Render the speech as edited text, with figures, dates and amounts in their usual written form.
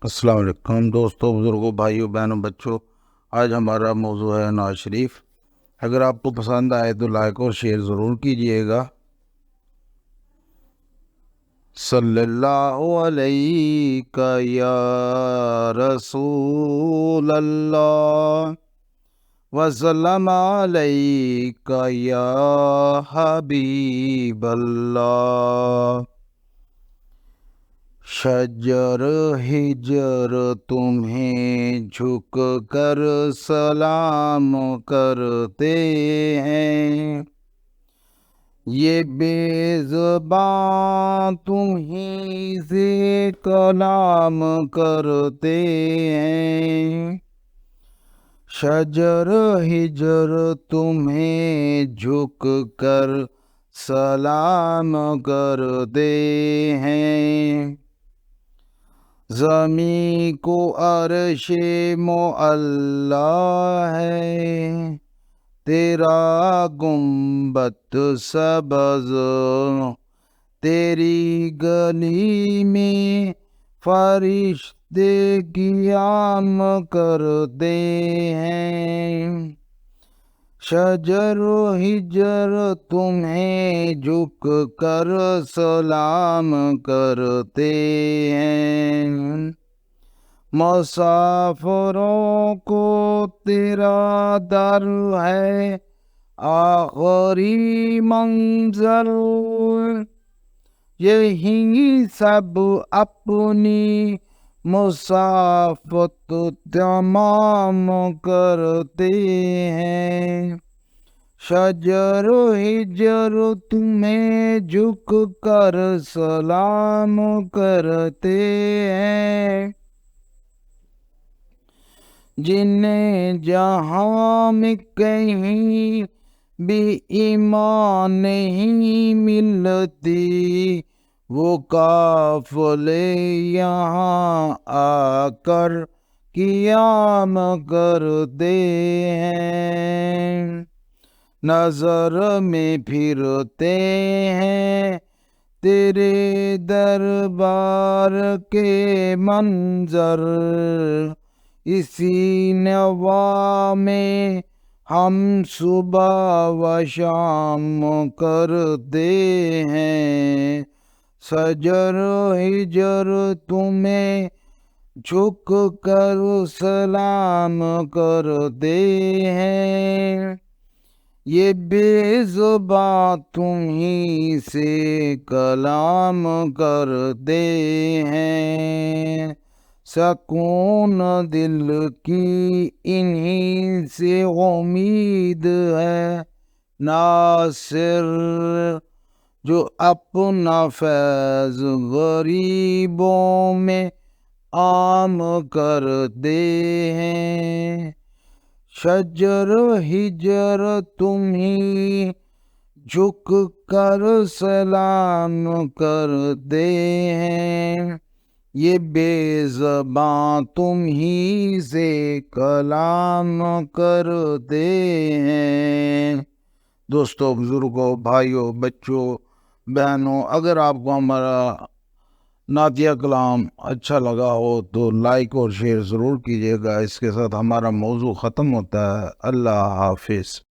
السلام علیکم دوستوں، بزرگوں، بھائیوں، بہنوں، بچوں۔ آج ہمارا موضوع ہے نعت شریف۔ اگر آپ کو پسند آئے تو لائک اور شیئر ضرور کیجیے گا۔ صلی اللہ علیہ یا رسول اللہ، وسلم علیک یا حبیب اللہ۔ شجر ہجر تمہیں جھک کر سلام کرتے ہیں، یہ بے زبان تمہیں سے کلام کرتے ہیں۔ شجر ہجر تمہیں جھک کر سلام کرتے ہیں، زمین کو عرش معلی ہے، تیرا گنبد سبز، تیری گلی میں فرشتے قیام کرتے ہیں۔ شجر و ہجر تمہیں جھک کر سلام کرتے ہیں، مسافروں کو تیرا در ہے آخری منزل، یہی سب اپنی مسافت تمام کرتے ہیں۔ شجر و ہجر تمہیں جھک کر سلام کرتے ہیں، جنہیں جہاں میں کہیں بھی ایمان نہیں ملتی، وہ قافلے یہاں آ کر قیام کرتے ہیں۔ نظر میں پھرتے ہیں تیرے دربار کے منظر، اسی نوا میں ہم صبح و شام کرتے ہیں۔ شجر و ہجر تمہیں جھک کر سلام کرتے ہیں، یہ بے زباں تمہیں سے کلام کرتے ہیں۔ سکون دل کی انہی سے امید ہے، ناصر جو اپنا فیض غریبوں میں عام کرتے ہیں۔ شجر و ہجر تمہیں جھک کر سلام کرتے ہیں، یہ بے زباں تمہیں سے کلام کرتے ہیں۔ دوستوں، بزرگوں، بھائیوں، بچوں، بہنوں، اگر آپ کو ہمارا نعتیہ کلام اچھا لگا ہو تو لائک اور شیئر ضرور کیجیے گا۔ اس کے ساتھ ہمارا موضوع ختم ہوتا ہے۔ اللہ حافظ۔